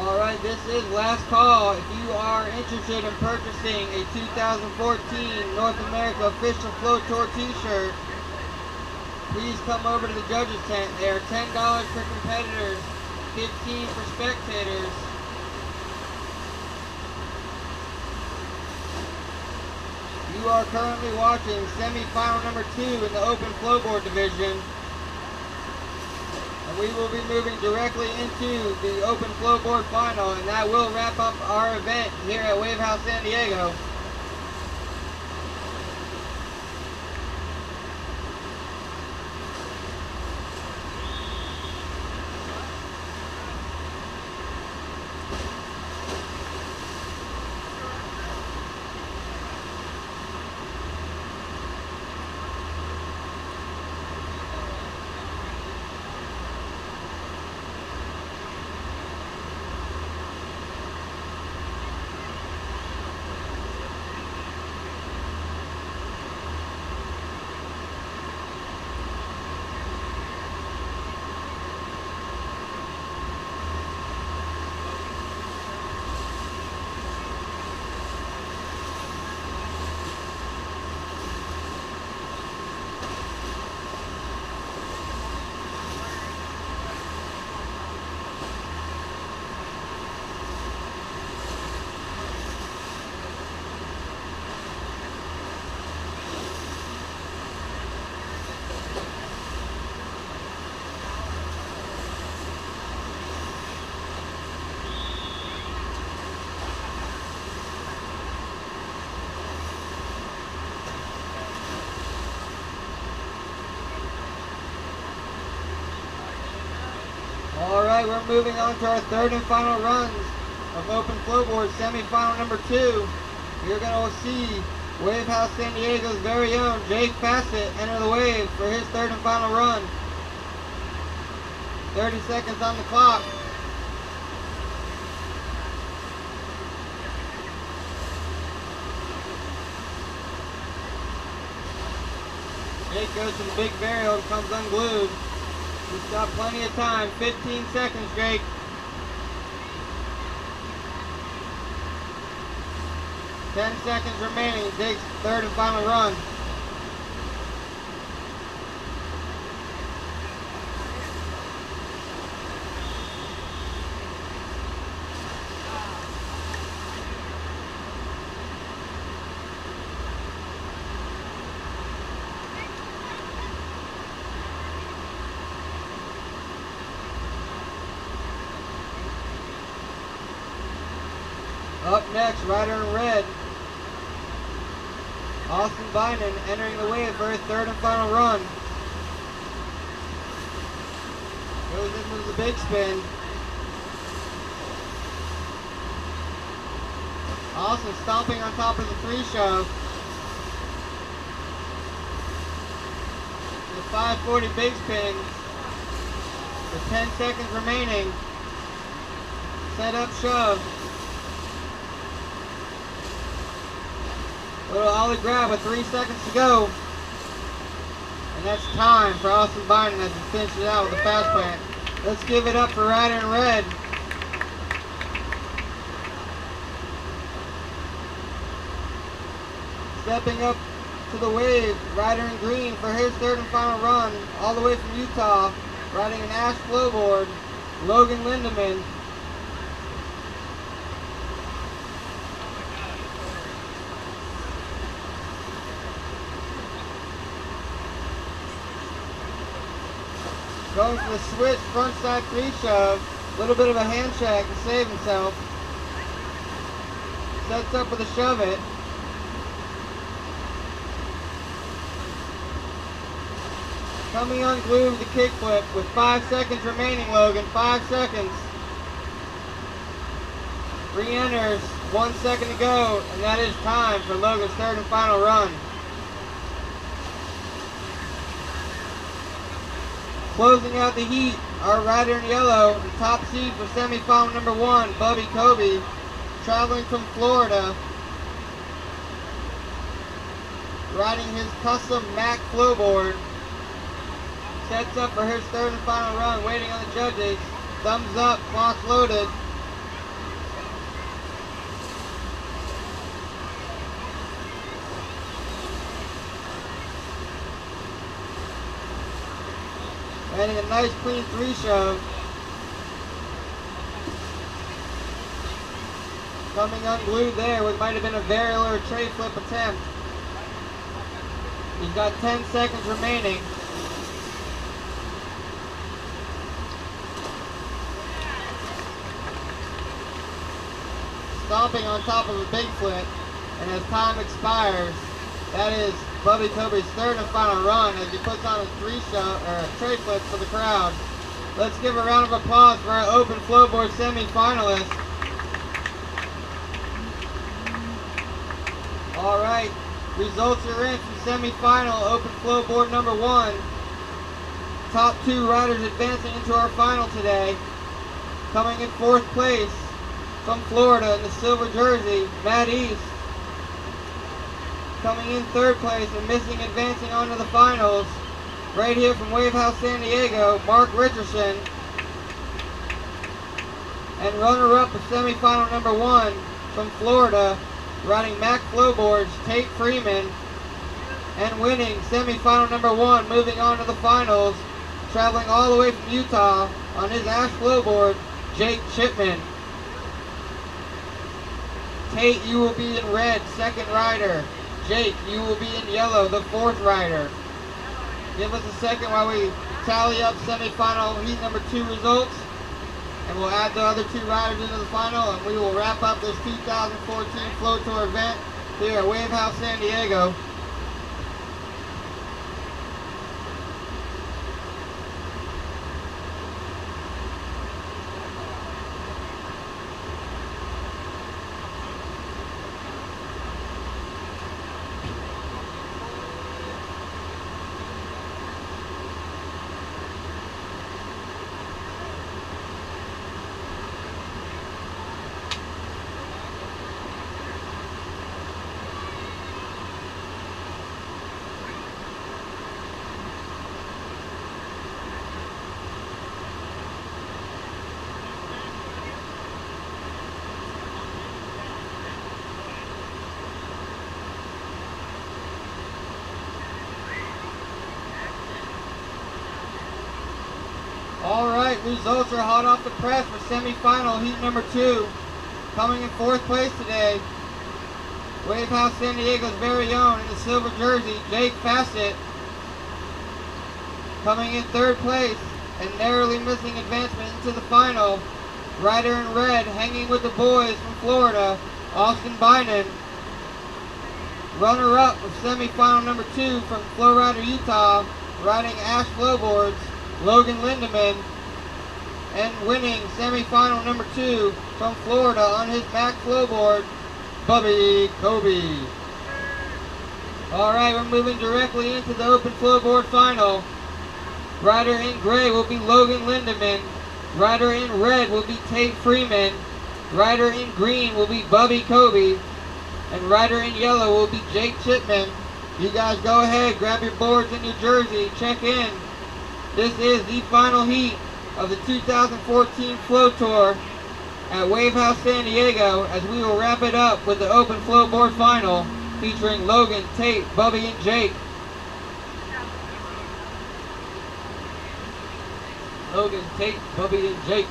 Alright, this is last call. If you are interested in purchasing a 2014 North America Official Flow Tour t-shirt, please come over to the judges tent. They are $10 for competitors, $15 for spectators. You are currently watching semi-final number 2 in the open flowboard division. And we will be moving directly into the open flowboard final, and that will wrap up our event here at FlowHouse San Diego. Alright, we're moving on to our third and final runs of open flowboard semi-final number 2. You're going to see FlowHouse San Diego's very own Jake Bassett enter the wave for his third and final run. 30 seconds on the clock. Jake goes to the big barrel and comes unglued. He's got plenty of time. 15 seconds, Jake. Ten seconds remaining. Jake's third and final run. Up next, rider in red, Austin Bynum entering the wave for his third and final run. Goes into the big spin. Austin stomping on top of the 3-shove. The 540 big spin. With 10 seconds remaining. Set up shove. Little ollie grab with 3 seconds to go. And that's time for Austin Bynum as he finishes out with a fast plant. Let's give it up for rider in red. Stepping up to the wave, rider in green for his third and final run, all the way from Utah, riding an Ash flowboard, Logan Lindemann. Going for the switch, front side 3-shove, a little bit of a hand check to save himself. Sets up with a shove it. Coming unglued with the kickflip with 5 seconds remaining, Logan, 5 seconds. Re-enters, 1 second to go, and that is time for Logan's third and final run. Closing out the heat, our rider in yellow, the top seed for semifinal number 1, Bubby Kobe, traveling from Florida, riding his custom Mac flowboard. Sets up for his third and final run, waiting on the judges. Thumbs up, clock loaded. Landing a nice clean 3-shove. Coming unglued there, what might have been a varial or a tray flip attempt. He's got 10 seconds remaining. Stomping on top of a big flip, and as time expires, that is Bubby Kobe's third and final run as he puts on a 3-shove or a tray flip for the crowd. Let's give a round of applause for our Open Flowboard semi-finalists. All right, results are in from semi-final Open Flowboard number 1. Top 2 riders advancing into our final today. Coming in 4th place from Florida in the silver jersey, Matt East. Coming in 3rd place and missing advancing onto the finals, right here from FlowHouse San Diego, Mark Richardson. And runner-up of semi-final number 1 from Florida, riding Mac Flowboards, Tate Freeman. And winning semi-final number 1, moving on to the finals, traveling all the way from Utah on his Ash Flowboard, Jake Chipman. Tate, you will be in red, 2nd rider. Jake, you will be in yellow, the 4th rider. Give us a second while we tally up semi-final heat number 2 results, and we'll add the other 2 riders into the final, and we will wrap up this 2014 Flow Tour event here at FlowHouse San Diego. Alright, results are hot off the press for semi-final heat number 2. Coming in 4th place today, FlowHouse San Diego's very own in the silver jersey, Jake Fassett. Coming in 3rd place and narrowly missing advancement into the final, rider in red, hanging with the boys from Florida, Austin Bynum. Runner-up of semi-final number 2 from FlowRider Utah, riding Ash Flowboards, Logan Lindemann. And winning semi-final number 2 from Florida on his Mac Flowboard, Bubby Kobe. Alright, we're moving directly into the Open Flowboard final. Rider in gray will be Logan Lindemann. Rider in red will be Tate Freeman. Rider in green will be Bubby Kobe. And rider in yellow will be Jake Chipman. You guys go ahead, grab your boards and your jersey, check in. This is the final heat of the 2014 Flow Tour at FlowHouse San Diego, as we will wrap it up with the Open Flowboard final featuring Logan, Tate, Bubby, and Jake. Logan, Tate, Bubby, and Jake.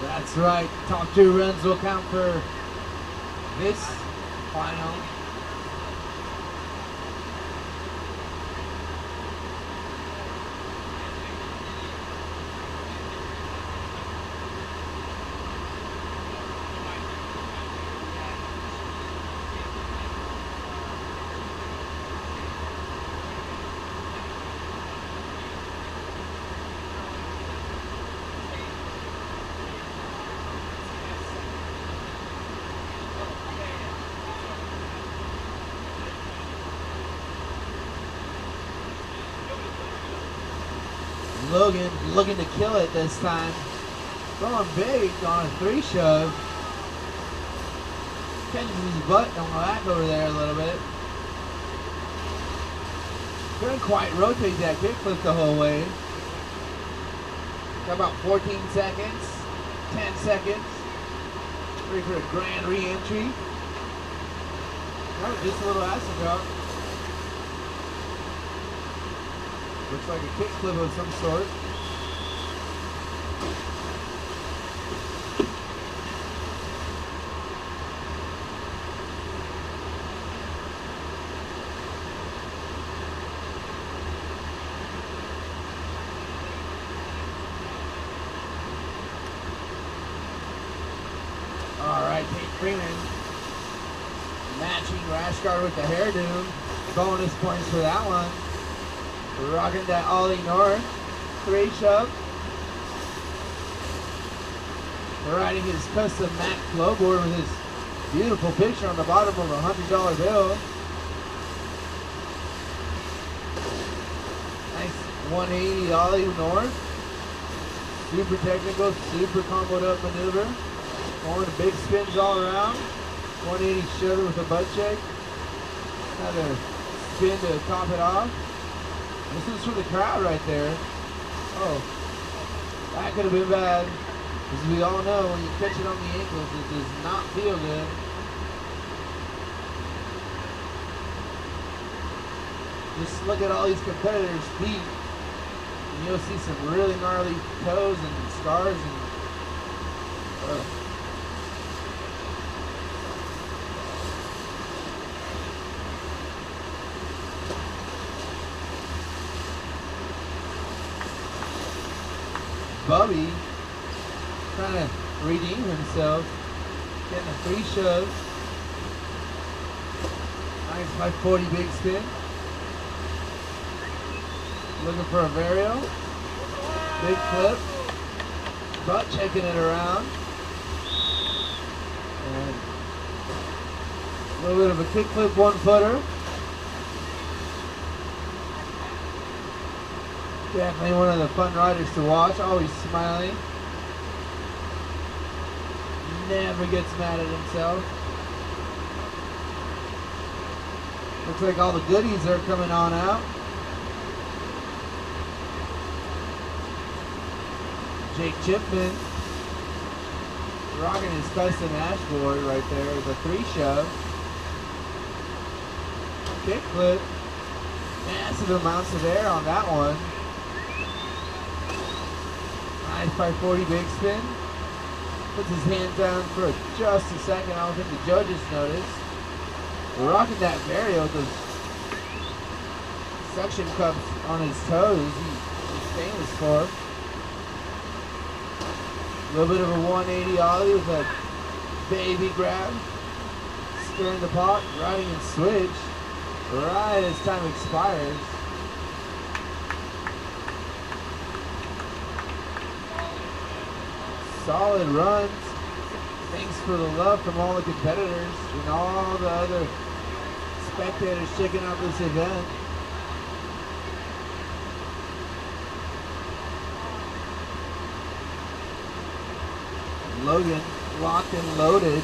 That's right, top 2 runs will count for this final. Logan looking to kill it this time. Going big on a 3-shove. Catches his butt on the back over there a little bit. Couldn't quite rotate that kickflip the whole way. Got about 14 seconds, 10 seconds. Ready for a grand re-entry. Oh, just a little acid drop. Looks like a kickflip of some sort. Alright, Tate Freeman. Matching rash guard with the hairdo. Bonus points for that one. Rocking that Ollie North. 3 shove. Riding his custom Mac Flowboard with his beautiful picture on the bottom of a $100 bill. Nice 180 Ollie North. Super technical, super comboed up maneuver. Going to big spins all around. 180 shoulder with a butt check. Another spin to top it off. This is for the crowd right there. Oh, that could have been bad. As we all know, when you catch it on the ankles, it does not feel good. Just look at all these competitors' feet, and you'll see some really gnarly toes and scars and. Bubby trying to redeem himself, getting a 3 shove. Nice 540 big spin. Looking for a Vario. Big flip. Butt checking it around. And a little bit of a kick flip 1-footer. Definitely one of the fun riders to watch, always smiling. Never gets mad at himself. Looks like all the goodies are coming on out. Jake Chipman rocking his custom ashboard right there with a 3 shove. Kick flip. Massive amounts of air on that one. Nice 540 big spin. Puts his hand down for just a second. I don't think the judges noticed. Rocking that Vario with those suction cups on his toes. He's famous for. A little bit of a 180 ollie with a baby grab. Stirring the pot, riding and switch. Right as time expires. Solid runs. Thanks for the love from all the competitors and all the other spectators checking out this event. Logan locked and loaded.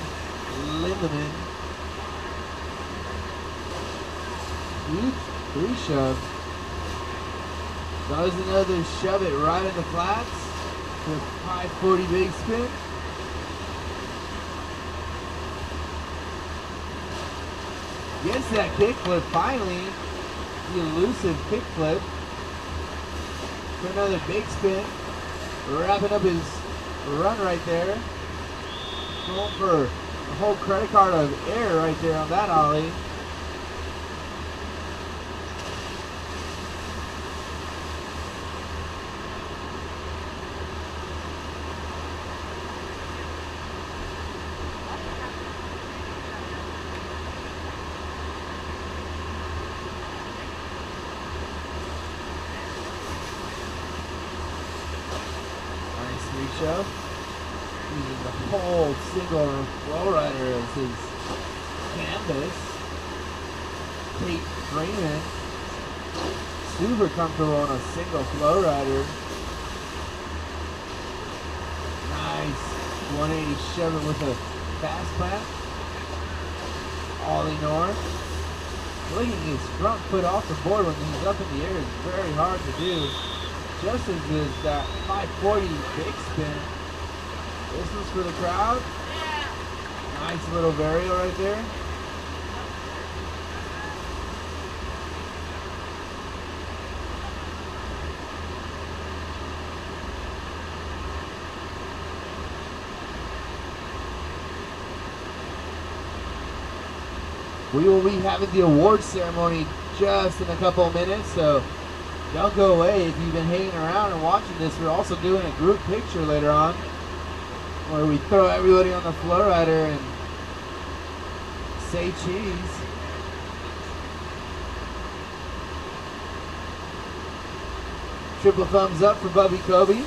Lindemann. Huge 3 shove. Does another shove it right in the flats. With 540 big spin. Gets that kickflip finally. The elusive kickflip. For another big spin. Wrapping up his run right there. Going for a whole credit card of air right there on that ollie. Show. Using the whole single FlowRider as his canvas. Tate Freeman. Super comfortable on a single FlowRider. Nice 180 shove it with a fast plant. Ollie North. Flicking his front foot off the board when he's up in the air is very hard to do. Justin's is that 540 big spin. This one's for the crowd. Nice little varial right there. We will be having the awards ceremony just in a couple of minutes, so don't go away if you've been hanging around and watching this. We're also doing a group picture later on where we throw everybody on the FlowRider and say cheese. Triple thumbs up for Bubby Kobe.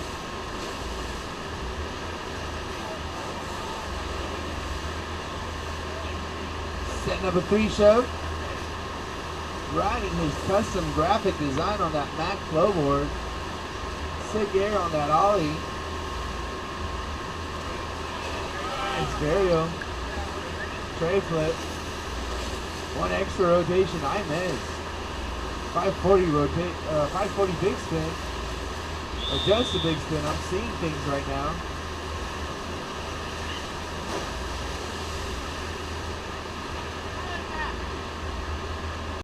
Setting up a 3-show. Riding his custom graphic design on that Mac Flowboard. Sick air on that ollie. Nice varial. Tray flip. One extra rotation I missed. 540 540 big spin. Or just a big spin. I'm seeing things right now.